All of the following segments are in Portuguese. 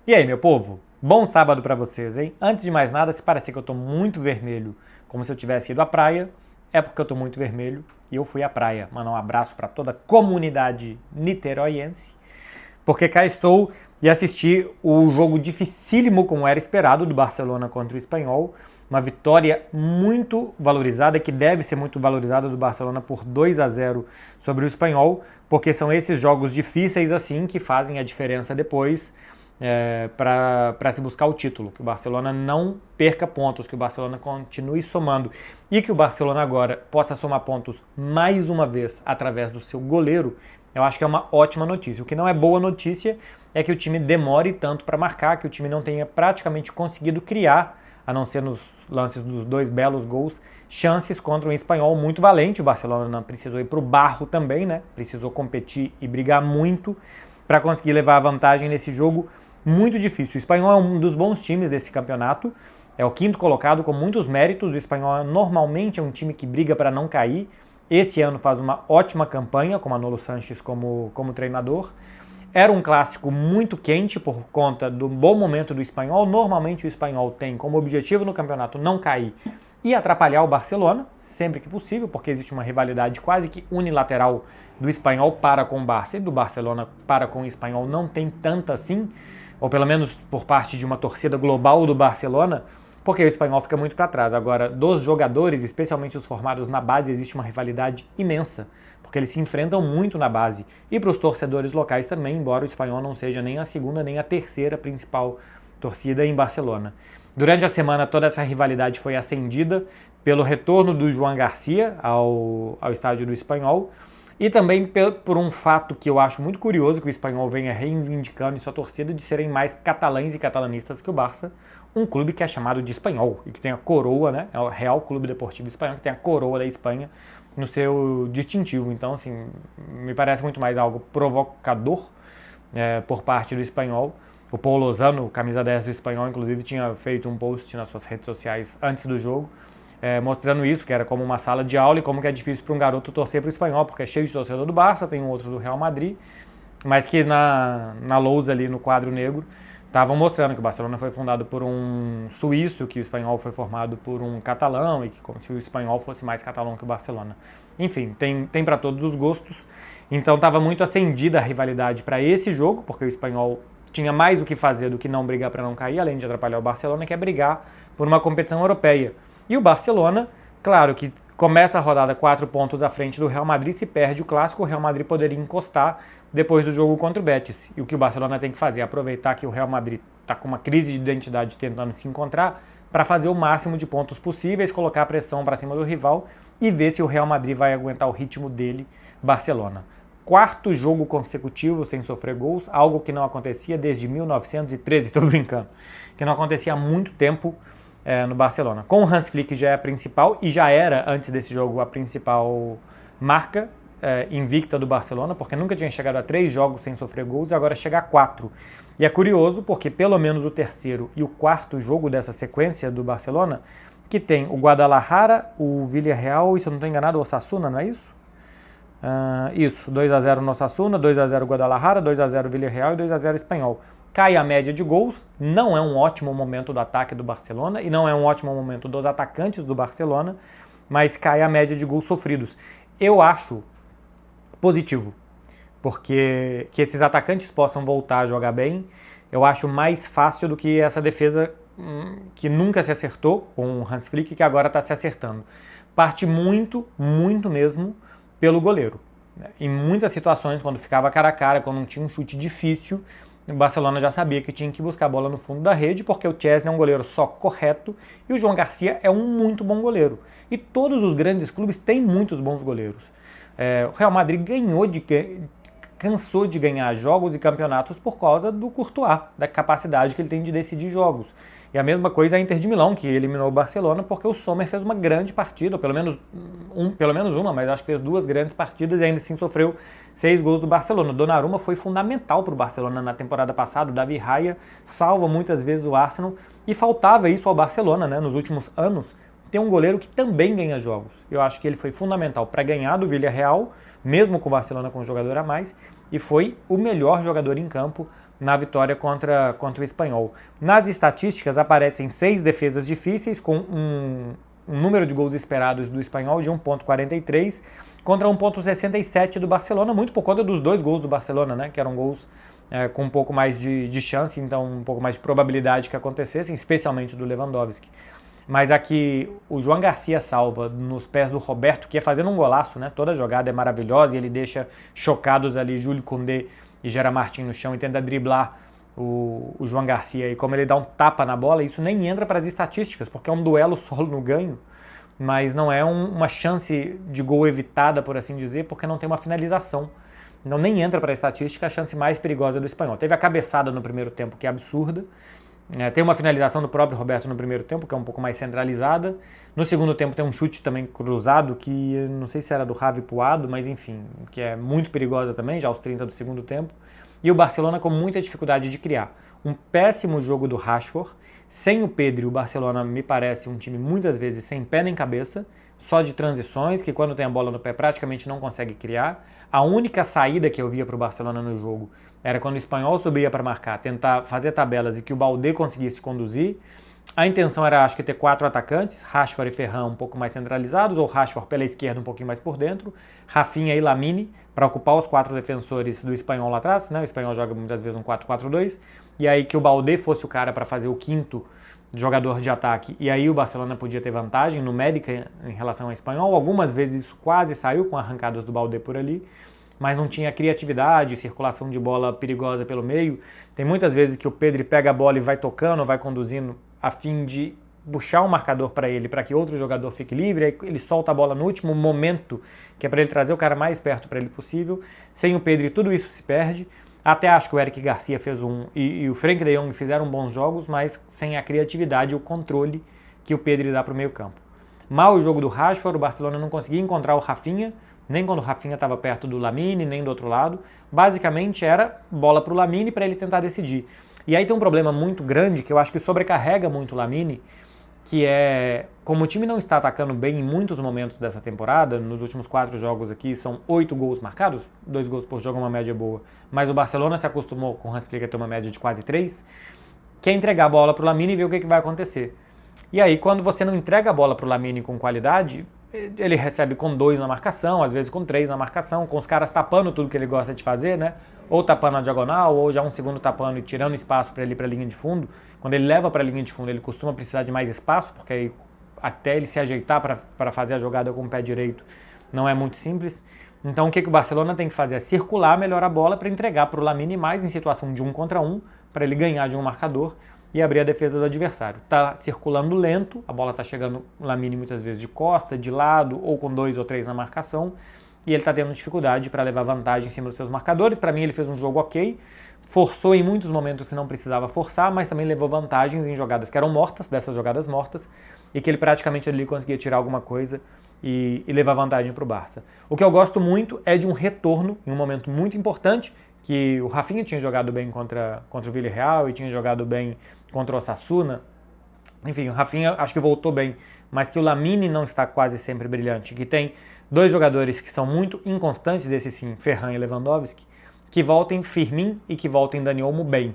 E aí, meu povo? Bom sábado pra vocês, hein? Antes de mais nada, se parecer que eu tô muito vermelho, como se eu tivesse ido à praia, é porque eu tô muito vermelho e eu fui à praia. Mandar um abraço pra toda a comunidade niteroiense, porque cá estou e assisti o jogo dificílimo, como era esperado, do Barcelona contra o Espanhol. Uma vitória muito valorizada, que deve ser muito valorizada, do Barcelona por 2-0 sobre o Espanhol, porque são esses jogos difíceis assim que fazem a diferença depois para se buscar o título, que o Barcelona não perca pontos, que o Barcelona continue somando e que o Barcelona agora possa somar pontos mais uma vez através do seu goleiro. Eu acho que é uma ótima notícia. O que não é boa notícia é que o time demore tanto para marcar, que o time não tenha praticamente conseguido criar, a não ser nos lances dos dois belos gols, chances contra um Espanhol muito valente. O Barcelona não precisou ir para o barro também, né? Precisou competir e brigar muito para conseguir levar a vantagem nesse jogo muito difícil. O Espanhol é um dos bons times desse campeonato, é o quinto colocado com muitos méritos. O Espanhol normalmente é um time que briga para não cair. Esse ano faz uma ótima campanha, com Manolo Sanches como treinador. Era um clássico muito quente por conta do bom momento do Espanhol. Normalmente o Espanhol tem como objetivo no campeonato não cair e atrapalhar o Barcelona, sempre que possível, porque existe uma rivalidade quase que unilateral do Espanhol para com o Barça e do Barcelona para com o Espanhol não tem tanta assim, ou pelo menos por parte de uma torcida global do Barcelona, porque o Espanhol fica muito para trás. Agora, dos jogadores, especialmente os formados na base, existe uma rivalidade imensa, porque eles se enfrentam muito na base. E para os torcedores locais também, embora o Espanhol não seja nem a segunda nem a terceira principal torcida em Barcelona. Durante a semana, toda essa rivalidade foi acendida pelo retorno do Joan Garcia ao estádio do Espanhol, e também por um fato que eu acho muito curioso, que o Espanhol venha reivindicando em sua torcida de serem mais catalães e catalanistas que o Barça, um clube que é chamado de Espanhol e que tem a coroa, né? É o Real Clube Deportivo Espanhol, que tem a coroa da Espanha no seu distintivo. Então, assim, me parece muito mais algo provocador por parte do Espanhol. O Paul Lozano, camisa 10 do Espanhol, inclusive, tinha feito um post nas suas redes sociais antes do jogo, mostrando isso, que era como uma sala de aula e como que é difícil para um garoto torcer para o Espanhol, porque é cheio de torcedor do Barça, tem um outro do Real Madrid, mas que na lousa ali, no quadro negro, estavam mostrando que o Barcelona foi fundado por um suíço, que o Espanhol foi formado por um catalão, e que como se o Espanhol fosse mais catalão que o Barcelona. Enfim, tem para todos os gostos. Então estava muito acendida a rivalidade para esse jogo, porque o Espanhol tinha mais o que fazer do que não brigar para não cair, além de atrapalhar o Barcelona, que é brigar por uma competição europeia. E o Barcelona, claro que começa a rodada 4 pontos à frente do Real Madrid, se perde o clássico, o Real Madrid poderia encostar depois do jogo contra o Betis. E o que o Barcelona tem que fazer é aproveitar que o Real Madrid está com uma crise de identidade tentando se encontrar para fazer o máximo de pontos possíveis, colocar a pressão para cima do rival e ver se o Real Madrid vai aguentar o ritmo dele, Barcelona. Quarto jogo consecutivo sem sofrer gols, algo que não acontecia desde 1913, estou brincando, que não acontecia há muito tempo no Barcelona. Com o Hans Flick já é a principal, e já era antes desse jogo a principal marca invicta do Barcelona, porque nunca tinha chegado a 3 jogos sem sofrer gols e agora chega a 4. E é curioso porque pelo menos o terceiro e o quarto jogo dessa sequência do Barcelona, que tem o Guadalajara, o Villarreal e, se eu não estou enganado, o Osasuna, não é isso? Isso, 2-0 no Osasuna, 2-0 Guadalajara, 2-0 Villarreal e 2-0 Espanhol. Cai a média de gols, não é um ótimo momento do ataque do Barcelona e não é um ótimo momento dos atacantes do Barcelona, mas cai a média de gols sofridos. Eu acho positivo, porque que esses atacantes possam voltar a jogar bem, eu acho mais fácil do que essa defesa que nunca se acertou com o Hans Flick, que agora está se acertando. Parte muito, muito mesmo pelo goleiro. Em muitas situações, quando ficava cara a cara, quando não tinha um chute difícil, o Barcelona já sabia que tinha que buscar a bola no fundo da rede, porque o Chesney é um goleiro só correto e o Joan Garcia é um muito bom goleiro. E todos os grandes clubes têm muitos bons goleiros. O Real Madrid cansou de ganhar jogos e campeonatos por causa do Courtois, da capacidade que ele tem de decidir jogos. E a mesma coisa a Inter de Milão, que eliminou o Barcelona porque o Sommer fez uma grande partida, ou pelo menos uma, mas acho que fez 2 grandes partidas e ainda assim sofreu 6 gols do Barcelona. O Donnarumma foi fundamental para o Barcelona na temporada passada, o David Raya salva muitas vezes o Arsenal e faltava isso ao Barcelona, né, nos últimos anos. Tem um goleiro que também ganha jogos. Eu acho que ele foi fundamental para ganhar do Villarreal, mesmo com o Barcelona com um jogador a mais, e foi o melhor jogador em campo na vitória contra o Espanhol. Nas estatísticas aparecem 6 defesas difíceis, com um número de gols esperados do Espanhol de 1,43 contra 1,67 do Barcelona, muito por conta dos 2 gols do Barcelona, né, que eram gols com um pouco mais de chance, então um pouco mais de probabilidade que acontecessem, especialmente do Lewandowski. Mas aqui o João Garcia salva nos pés do Roberto, que é fazendo um golaço, né? Toda a jogada é maravilhosa e ele deixa chocados ali Júlio Koundé e Gerard Martin no chão e tenta driblar o João Garcia. E como ele dá um tapa na bola, isso nem entra para as estatísticas, porque é um duelo solo no ganho, mas não é uma chance de gol evitada, por assim dizer, porque não tem uma finalização. Então nem entra para a estatística a chance mais perigosa do Espanhol. Teve a cabeçada no primeiro tempo, que é absurda. Tem uma finalização do próprio Roberto no primeiro tempo, que é um pouco mais centralizada. No segundo tempo tem um chute também cruzado, que não sei se era do Javi Puado, mas enfim, que é muito perigosa também, já aos 30 do segundo tempo. E o Barcelona com muita dificuldade de criar. Um péssimo jogo do Rashford. Sem o Pedri, o Barcelona me parece um time muitas vezes sem pé nem cabeça, só de transições, que quando tem a bola no pé praticamente não consegue criar. A única saída que eu via para o Barcelona no jogo era quando o Espanhol subia para marcar, tentar fazer tabelas e que o Baldé conseguisse conduzir. A intenção era, acho que, ter 4 atacantes, Rashford e Ferran um pouco mais centralizados, ou Rashford pela esquerda um pouquinho mais por dentro, Rafinha e Lamine para ocupar os 4 defensores do Espanhol lá atrás, né? O Espanhol joga muitas vezes um 4-4-2, e aí que o Baldé fosse o cara para fazer o quinto jogador de ataque, e aí o Barcelona podia ter vantagem numérica em relação ao Espanhol. Algumas vezes isso quase saiu com arrancadas do Baldé por ali, mas não tinha criatividade, circulação de bola perigosa pelo meio. Tem muitas vezes que o Pedri pega a bola e vai tocando, vai conduzindo a fim de puxar um marcador para ele, para que outro jogador fique livre, aí ele solta a bola no último momento, que é para ele trazer o cara mais perto para ele possível. Sem o Pedri tudo isso se perde. Até acho que o Eric Garcia fez e o Frenkie de Jong fizeram bons jogos, mas sem a criatividade e o controle que o Pedri dá para o meio campo. Mal o jogo do Rashford, o Barcelona não conseguia encontrar o Rafinha, nem quando o Rafinha estava perto do Lamine, nem do outro lado. Basicamente era bola para o Lamine para ele tentar decidir. E aí tem um problema muito grande que eu acho que sobrecarrega muito o Lamine, que é, como o time não está atacando bem em muitos momentos dessa temporada, nos últimos 4 jogos aqui são 8 gols marcados, 2 gols por jogo é uma média boa, mas o Barcelona se acostumou com o Hans Flick a ter uma média de quase 3, quer entregar a bola para o Lamine e ver o que vai acontecer. E aí quando você não entrega a bola para o Lamine com qualidade, ele recebe com 2 na marcação, às vezes com 3 na marcação, com os caras tapando tudo que ele gosta de fazer, né? Ou tapando a diagonal, ou já um segundo tapando e tirando espaço para ele ir para a linha de fundo. Quando ele leva para a linha de fundo, ele costuma precisar de mais espaço, porque aí até ele se ajeitar para fazer a jogada com o pé direito não é muito simples. Então o que o Barcelona tem que fazer é circular melhor a bola para entregar para o Lamine mais em situação de 1 contra 1, para ele ganhar de um marcador e abrir a defesa do adversário. Está circulando lento, a bola está chegando no Lamine muitas vezes de costa, de lado, ou com 2 ou 3 na marcação, e ele está tendo dificuldade para levar vantagem em cima dos seus marcadores. Para mim ele fez um jogo ok, forçou em muitos momentos que não precisava forçar, mas também levou vantagens em jogadas que eram mortas, dessas jogadas mortas, e que ele praticamente ali conseguia tirar alguma coisa e levar vantagem para o Barça. O que eu gosto muito é de um retorno em um momento muito importante, que o Rafinha tinha jogado bem contra o Villarreal e tinha jogado bem contra o Osasuna. Enfim, o Rafinha acho que voltou bem, mas que o Lamine não está quase sempre brilhante, que tem 2 jogadores que são muito inconstantes, esse sim, Ferran e Lewandowski, que voltem Firmin e que voltem Dani Olmo bem.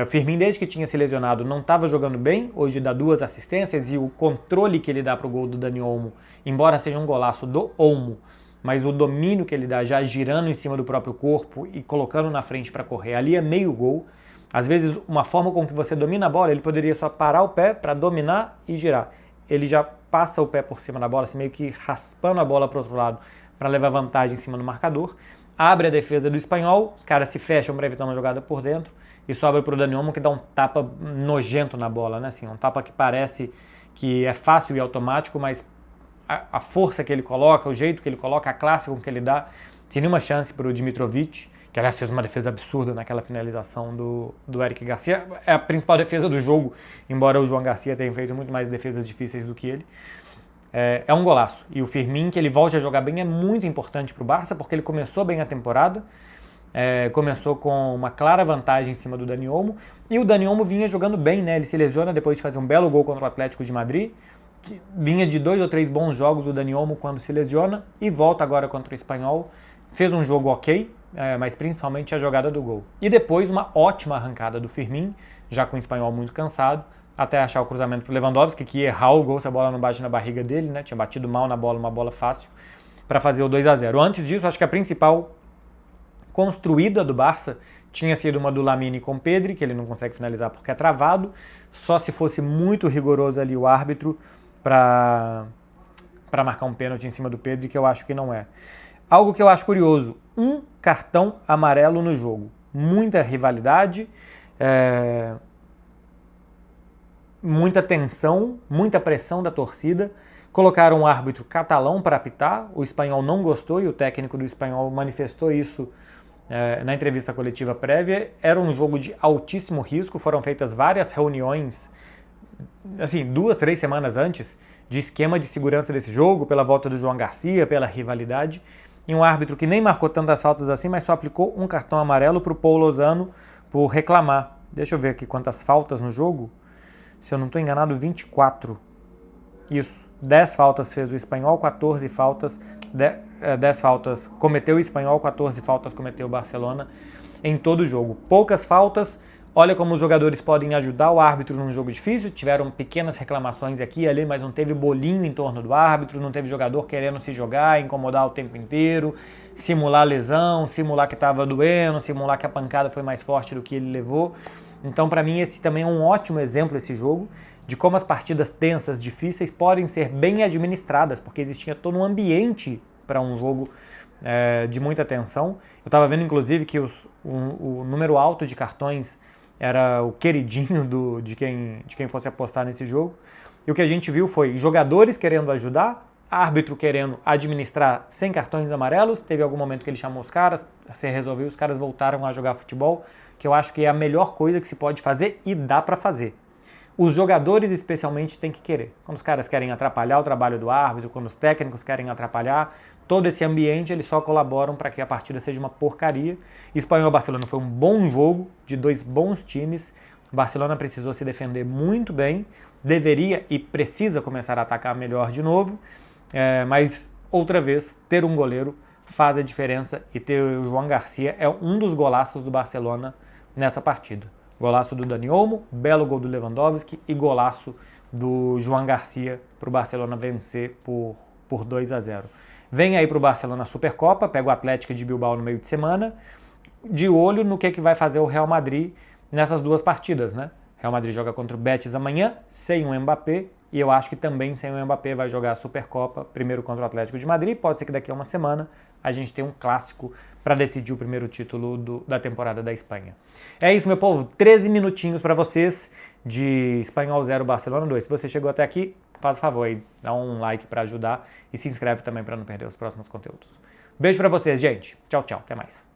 O Firmin, desde que tinha se lesionado, não estava jogando bem, hoje dá 2 assistências, e o controle que ele dá para o gol do Dani Olmo, embora seja um golaço do Olmo, mas o domínio que ele dá já girando em cima do próprio corpo e colocando na frente para correr, ali é meio gol. Às vezes, uma forma com que você domina a bola, ele poderia só parar o pé para dominar e girar. Ele já passa o pé por cima da bola, assim, meio que raspando a bola para o outro lado para levar vantagem em cima do marcador. Abre a defesa do Espanhol, os caras se fecham para evitar uma jogada por dentro e sobra para o Dani Olmo, que dá um tapa nojento na bola, né? Assim, um tapa que parece que é fácil e automático, mas a força que ele coloca, o jeito que ele coloca, a classe com que ele dá, sem nenhuma chance para o Dimitrovic, que aliás fez uma defesa absurda naquela finalização do Eric Garcia. É a principal defesa do jogo, embora o João Garcia tenha feito muito mais defesas difíceis do que ele. É um golaço. E o Firmin, que ele volte a jogar bem, é muito importante para o Barça, porque ele começou bem a temporada, começou com uma clara vantagem em cima do Dani Olmo, e o Dani Olmo vinha jogando bem, né? Ele se lesiona depois de fazer um belo gol contra o Atlético de Madrid, que vinha de 2 ou 3 bons jogos o Dani Olmo quando se lesiona, e volta agora contra o Espanhol. Fez um jogo ok, mas principalmente a jogada do gol. E depois uma ótima arrancada do Firmino, já com o espanhol muito cansado, até achar o cruzamento para o Lewandowski, que ia errar o gol se a bola não bate na barriga dele, né? Tinha batido mal na bola, uma bola fácil, para fazer o 2-0. Antes disso, acho que a principal construída do Barça tinha sido uma do Lamine com o Pedri, que ele não consegue finalizar porque é travado, só se fosse muito rigoroso ali o árbitro para marcar um pênalti em cima do Pedri, que eu acho que não é. Algo que eu acho curioso, um cartão amarelo no jogo. Muita rivalidade, muita tensão, muita pressão da torcida. Colocaram um árbitro catalão para apitar, o espanhol não gostou e o técnico do espanhol manifestou isso na entrevista coletiva prévia. Era um jogo de altíssimo risco, foram feitas várias reuniões, assim, 2, 3 semanas antes, de esquema de segurança desse jogo, pela volta do João Garcia, pela rivalidade, e um árbitro que nem marcou tantas faltas assim, mas só aplicou um cartão amarelo para o Paul Lozano por reclamar. Deixa eu ver aqui quantas faltas no jogo. Se eu não estou enganado, 24. Isso, 10 faltas fez o espanhol, 14 faltas, 10 faltas cometeu o espanhol, 14 faltas cometeu o Barcelona em todo o jogo. Poucas faltas. Olha como os jogadores podem ajudar o árbitro num jogo difícil. Tiveram pequenas reclamações aqui e ali, mas não teve bolinho em torno do árbitro, não teve jogador querendo se jogar, incomodar o tempo inteiro, simular lesão, simular que estava doendo, simular que a pancada foi mais forte do que ele levou. Então, para mim, esse também é um ótimo exemplo, esse jogo, de como as partidas tensas, difíceis, podem ser bem administradas, porque existia todo um ambiente para um jogo de muita tensão. Eu estava vendo, inclusive, que o número alto de cartões era o queridinho de quem fosse apostar nesse jogo. E o que a gente viu foi jogadores querendo ajudar, árbitro querendo administrar sem cartões amarelos. Teve algum momento que ele chamou os caras, se resolveu, os caras voltaram a jogar futebol, que eu acho que é a melhor coisa que se pode fazer e dá para fazer. Os jogadores especialmente têm que querer. Quando os caras querem atrapalhar o trabalho do árbitro, quando os técnicos querem atrapalhar, todo esse ambiente eles só colaboram para que a partida seja uma porcaria. Espanhol-Barcelona foi um bom jogo de 2 bons times. O Barcelona precisou se defender muito bem, deveria e precisa começar a atacar melhor de novo, mas outra vez ter um goleiro faz a diferença e ter o João Garcia é um dos golaços do Barcelona nessa partida. Golaço do Dani Olmo, belo gol do Lewandowski e golaço do João Garcia para o Barcelona vencer por 2-0. Vem aí para o Barcelona a Supercopa, pega o Atlético de Bilbao no meio de semana, de olho no que vai fazer o Real Madrid nessas 2 partidas, né? Real Madrid joga contra o Betis amanhã, sem o Mbappé, e eu acho que também sem o Mbappé vai jogar a Supercopa, primeiro contra o Atlético de Madrid, pode ser que daqui a uma semana a gente tenha um clássico para decidir o primeiro título da temporada da Espanha. É isso, meu povo, 13 minutinhos para vocês de Espanhol 0, Barcelona 2. Se você chegou até aqui, faz o favor aí, dá um like para ajudar e se inscreve também para não perder os próximos conteúdos. Beijo para vocês, gente. Tchau, tchau. Até mais.